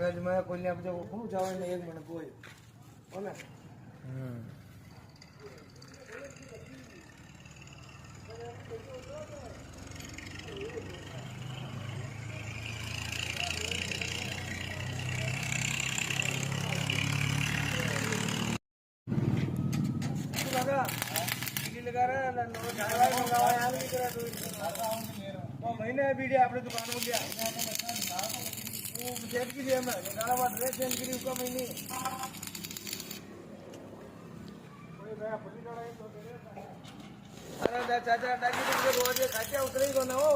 મેં કોઈને આપણે શું જવાય એક મને કોઈ બોલે लगा रहा है महीने बीडी अपने दुकान में गया जेट की लिए मैं ड्रेस चेंज करी उसका महीने अरे चाचा डाकी रोज खाते उतरे ही को ना हो